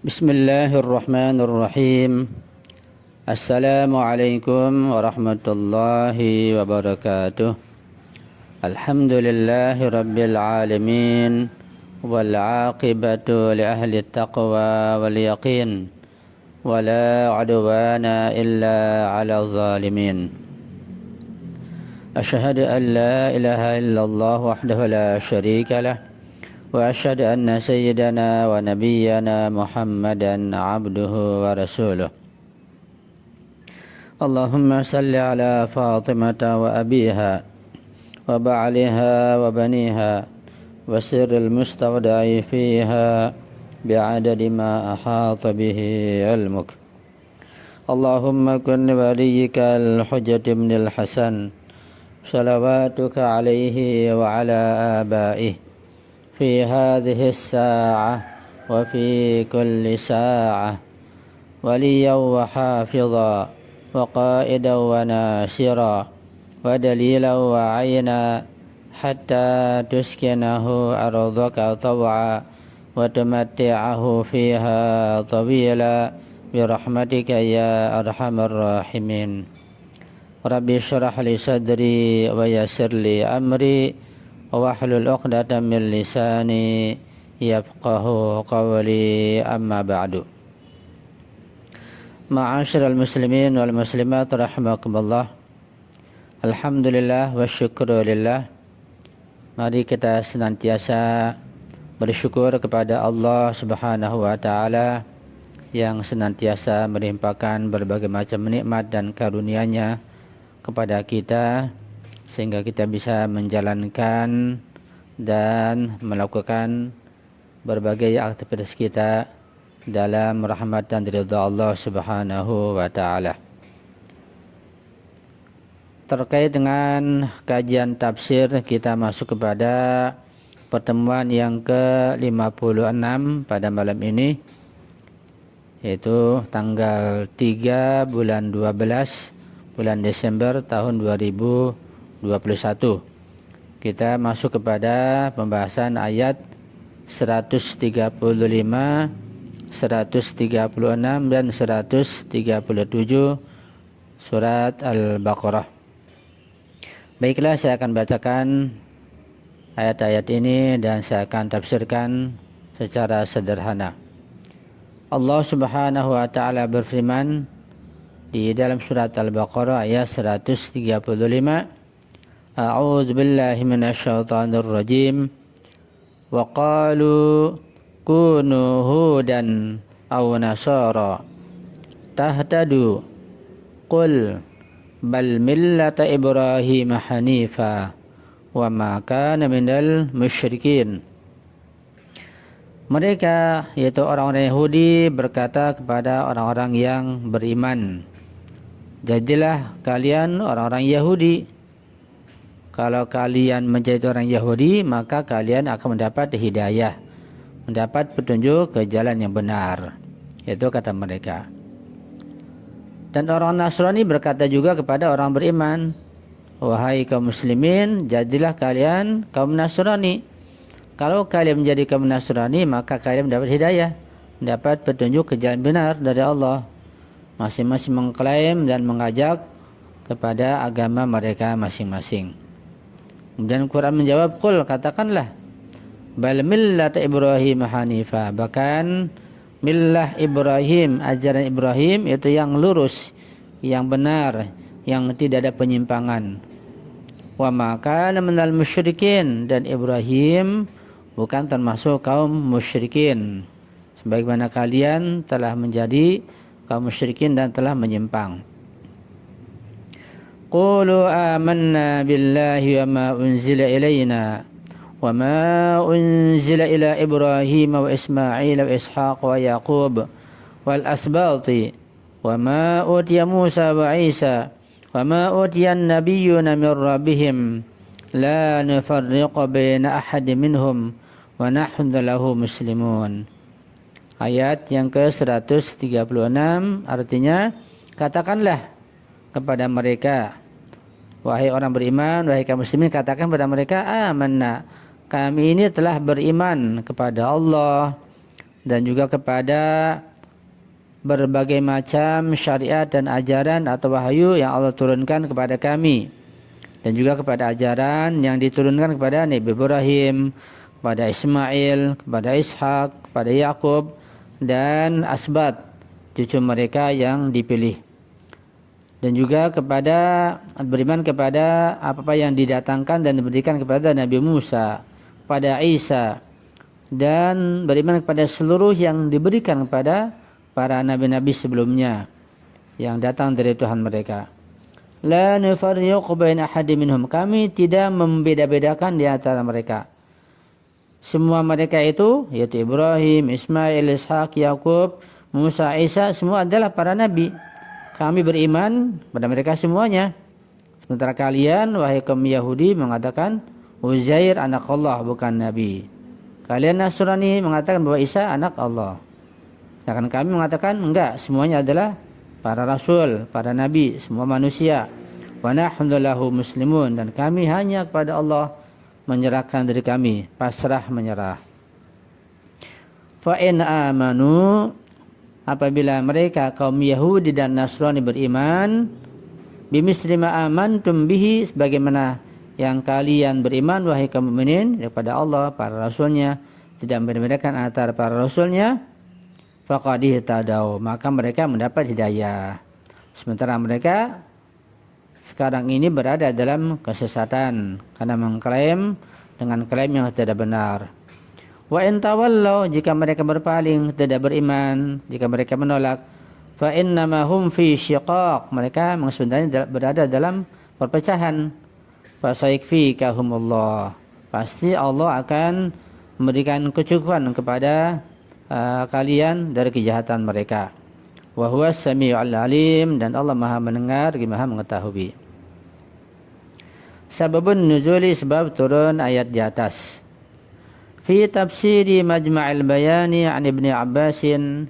Bismillahirrahmanirrahim. Assalamualaikum warahmatullahi wabarakatuh. Alhamdulillahi rabbil alamin. Wal aqibatu li ahli taqwa wal yaqin. Wala udwana illa ala zalimin. Asyhadu an la ilaha illallah wahdahu la syarika lah. وأشهد أن سيدنا ونبينا محمدا عبده ورسوله اللهم صل على فاطمة وأبيها وبعلها وبنيها وسر المستودع فيها بعدد ما أحاط به علمك اللهم كن وليك الحجة بن الحسن صلواتك عليه وعلى آبائه في هذه الساعة وفي كل ساعة وليا وحافظا وقائدا وناصرا ودليلا وعينا حتى تسكنه أرضك طوعا وتمتعه فيها طويلا برحمتك يا أرحم الراحمين رب اشرح لي صدري ويسر لي أمري wahlul 'uqdatam min lisani yafqahu qawli amma ba'du. Ma'asyiral muslimin wal muslimat rahimakumullah. Alhamdulillah wa syukrulillah. Mari kita senantiasa bersyukur kepada Allah Subhanahu wa taala yang senantiasa melimpahkan berbagai macam nikmat dan karunia-Nya kepada kita sehingga kita bisa menjalankan dan melakukan berbagai aktivitas kita dalam rahmat dan ridha Allah Subhanahu wa taala. Terkait dengan kajian tafsir, kita masuk kepada pertemuan yang ke-56 pada malam ini, yaitu tanggal 3 bulan 12 bulan Desember tahun 2021. Kita masuk kepada pembahasan ayat 135, 136 dan 137 surat Al-Baqarah. Baiklah, saya akan bacakan ayat-ayat ini dan saya akan tafsirkan secara sederhana. Allah Subhanahu wa taala berfirman di dalam surat Al-Baqarah ayat 135, A'udzu billahi minasyaitonir rajim. Wa qalu kunu hudan aw nasara tahtadu qul bal millata Ibrahim hanifa wa ma kana minal musyrikin. Mereka, yaitu orang-orang Yahudi, berkata kepada orang-orang yang beriman, jadilah kalian orang-orang Yahudi. Kalau kalian menjadi orang Yahudi, maka kalian akan mendapat hidayah, mendapat petunjuk ke jalan yang benar. Itu kata mereka. Dan orang Nasrani berkata juga kepada orang beriman, wahai kaum muslimin, jadilah kalian kaum Nasrani. Kalau kalian menjadi kaum Nasrani, maka kalian mendapat hidayah, mendapat petunjuk ke jalan benar dari Allah. Masing-masing mengklaim dan mengajak kepada agama mereka masing-masing. Kemudian Quran menjawab, qul, katakanlah, bal millat Ibrahim hanifa, bahkan millah Ibrahim, ajaran Ibrahim itu yang lurus, yang benar, yang tidak ada penyimpangan. Wa ma kana minal musyrikin, dan Ibrahim bukan termasuk kaum musyrikin, sebagaimana kalian telah menjadi kaum musyrikin dan telah menyimpang. Qulu amanna billahi wa ma unzila ilayna wa ma unzila ila Ibrahim wa Ismail wa Ishaq wa Yaqub wal asbati wa ma utiya Musa wa Isa wa ma utiya an-nabiyyuna min rabbihim la nufarriqu baina ahadin minhum wa nahnu lahu muslimun. Ayat yang ke-136 artinya, katakanlah kepada mereka, wahai orang beriman, wahai kaum muslimin, katakan kepada mereka, amanna, kami ini telah beriman kepada Allah dan juga kepada berbagai macam syariat dan ajaran atau wahyu yang Allah turunkan kepada kami, dan juga kepada ajaran yang diturunkan kepada Nabi Ibrahim, kepada Ismail, kepada Ishak, kepada Yakub dan asbat cucu mereka yang dipilih, dan juga kepada beriman kepada apa yang didatangkan dan diberikan kepada Nabi Musa, kepada Isa, dan beriman kepada seluruh yang diberikan kepada para nabi-nabi sebelumnya yang datang dari Tuhan mereka. La nufarriqu baina ahadin minhum, kami tidak membeda-bedakan di antara mereka. Semua mereka itu, yaitu Ibrahim, Ismail, Ishak, Yakub, Musa, Isa, semua adalah para nabi. Kami beriman pada mereka semuanya. Sementara kalian, wahai kaum Yahudi, mengatakan Uzair anak Allah, bukan nabi. Kalian Nasrani mengatakan bahwa Isa anak Allah. Sedangkan kami mengatakan enggak, semuanya adalah para rasul, para nabi, semua manusia. Wa nahnu lahu muslimun, dan kami hanya kepada Allah menyerahkan diri kami, pasrah menyerah. Fa in amanu, apabila mereka kaum Yahudi dan Nasrani beriman, bimisli ma amantum bihi, sebagaimana yang kalian beriman wahai kaum mukminin kepada Allah, para rasulnya, tidak membedakan antara para rasulnya, faqad ihtadaw, maka mereka mendapat hidayah. Sementara mereka sekarang ini berada dalam kesesatan karena mengklaim dengan klaim yang tidak benar. Wa in tawallaw, jika mereka berpaling, tidak beriman, jika mereka menolak, fa innama hum fi syiqaq, mereka sebenarnya berada dalam perpecahan. Fa sayakfikahumullah, pasti Allah akan memberikan kecukupan kepada kalian dari kejahatan mereka. Wa huwas samiul alim, dan Allah Maha mendengar, Maha mengetahui. Sababun nuzuli, sebab turun ayat di atas. Fi tafsiri Majma'il Bayani an Ibni Abbasin,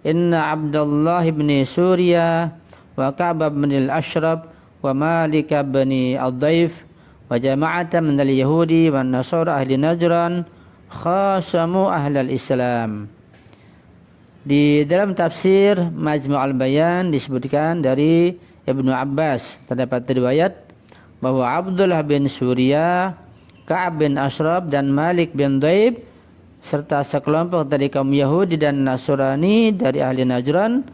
inna Abdullah ibn Surya wa Ka'b bin al-Ashraf wa Malik bin al-Daif wa jama'atan min al-Yahudi wa Nasara ahli Najran khasamu ahlal Islam. Di dalam tafsir Majma'ul Bayan disebutkan dari Ibnu Abbas, terdapat riwayat bahwa Abdullah bin Surya, Ka'ab bin Ashraf, dan Malik bin Daib serta sekelompok dari kaum Yahudi dan Nasrani dari ahli Najran,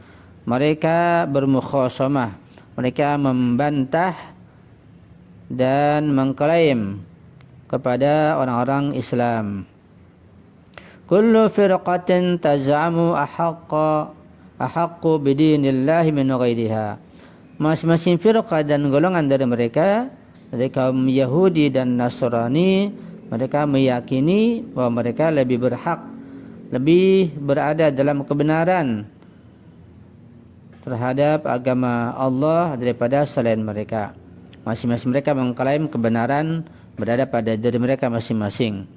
mereka bermukhasamah, mereka membantah dan mengklaim kepada orang-orang Islam. Kullu firqatin taz'amu ahaqqu bidinillahi min ghairiha, masing-masing firqah dan golongan dari mereka, dari kaum Yahudi dan Nasrani, mereka meyakini bahwa mereka lebih berhak, lebih berada dalam kebenaran terhadap agama Allah daripada selain mereka. Masing-masing mereka mengklaim kebenaran berada pada diri mereka masing-masing.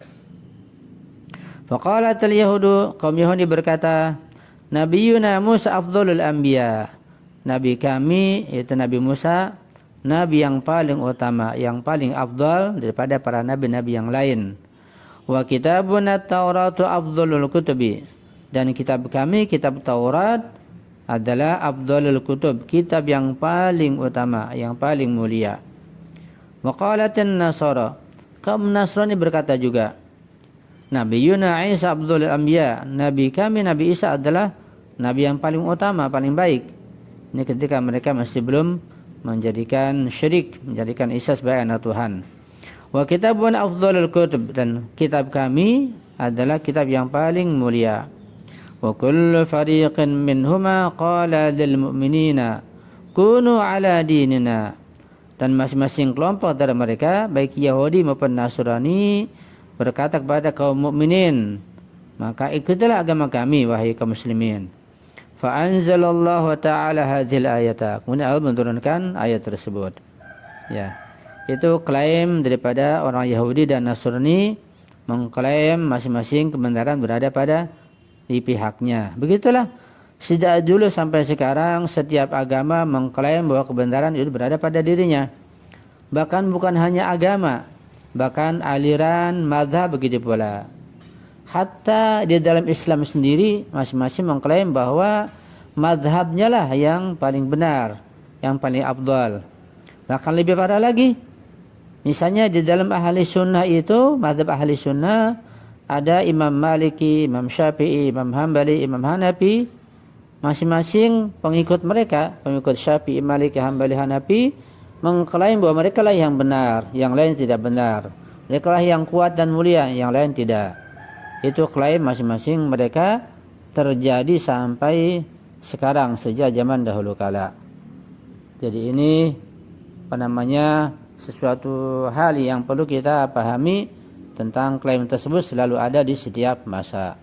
Faqalatul yahudu, kaum Yahudi berkata, Nabiyuna Musa afdhalul anbiya, nabi kami yaitu Nabi Musa, nabi yang paling utama, yang paling afdal daripada para nabi-nabi yang lain. Wa kitabuna Tauratu afdhalul kutubi, dan kitab kami, kitab Taurat, adalah afdhalul kutub, kitab yang paling utama, yang paling mulia. Wa qalatin Nasara, kaum Nasrani berkata juga, Nabiyuna Isa afdhalul anbiya, nabi kami Nabi Isa adalah nabi yang paling utama, paling baik. Ini ketika mereka masih belum menjadikan syirik, menjadikan Isa sebagai anak Tuhan. Wa kitabun afdhalul kutub, dan kitab kami adalah kitab yang paling mulia. Wa kullu fariqin minhuma qala lil mu'minina kunu ala dinina, dan masing-masing kelompok dari mereka, baik Yahudi maupun Nasrani, berkata kepada kaum mukminin, maka ikutilah agama kami wahai kaum muslimin. Fa anzalallahu ta'ala hadzal ayata, kemudian Allah menurunkan ayat tersebut. Ya, itu klaim daripada orang Yahudi dan Nasrani, mengklaim masing-masing kebenaran berada pada di pihaknya. Begitulah sejak dulu sampai sekarang, setiap agama mengklaim bahwa kebenaran itu berada pada dirinya. Bahkan bukan hanya agama, bahkan aliran mazhab begitu pula. Hatta di dalam Islam sendiri masing-masing mengklaim bahwa madhabnya lah yang paling benar, yang paling afdal. Bahkan lebih parah lagi, misalnya di dalam ahli sunnah itu, madhab ahli sunnah, ada Imam Maliki, Imam Syafi'i, Imam Hambali, Imam Hanafi. Masing-masing pengikut mereka, pengikut Syafi'i, Maliki, Hambali, Hanafi, mengklaim bahwa mereka lah yang benar, yang lain tidak benar. Mereka lah yang kuat dan mulia, yang lain tidak. Itu klaim masing-masing mereka terjadi sampai sekarang, sejak zaman dahulu kala. Jadi ini sesuatu hal yang perlu kita pahami tentang klaim tersebut selalu ada di setiap masa.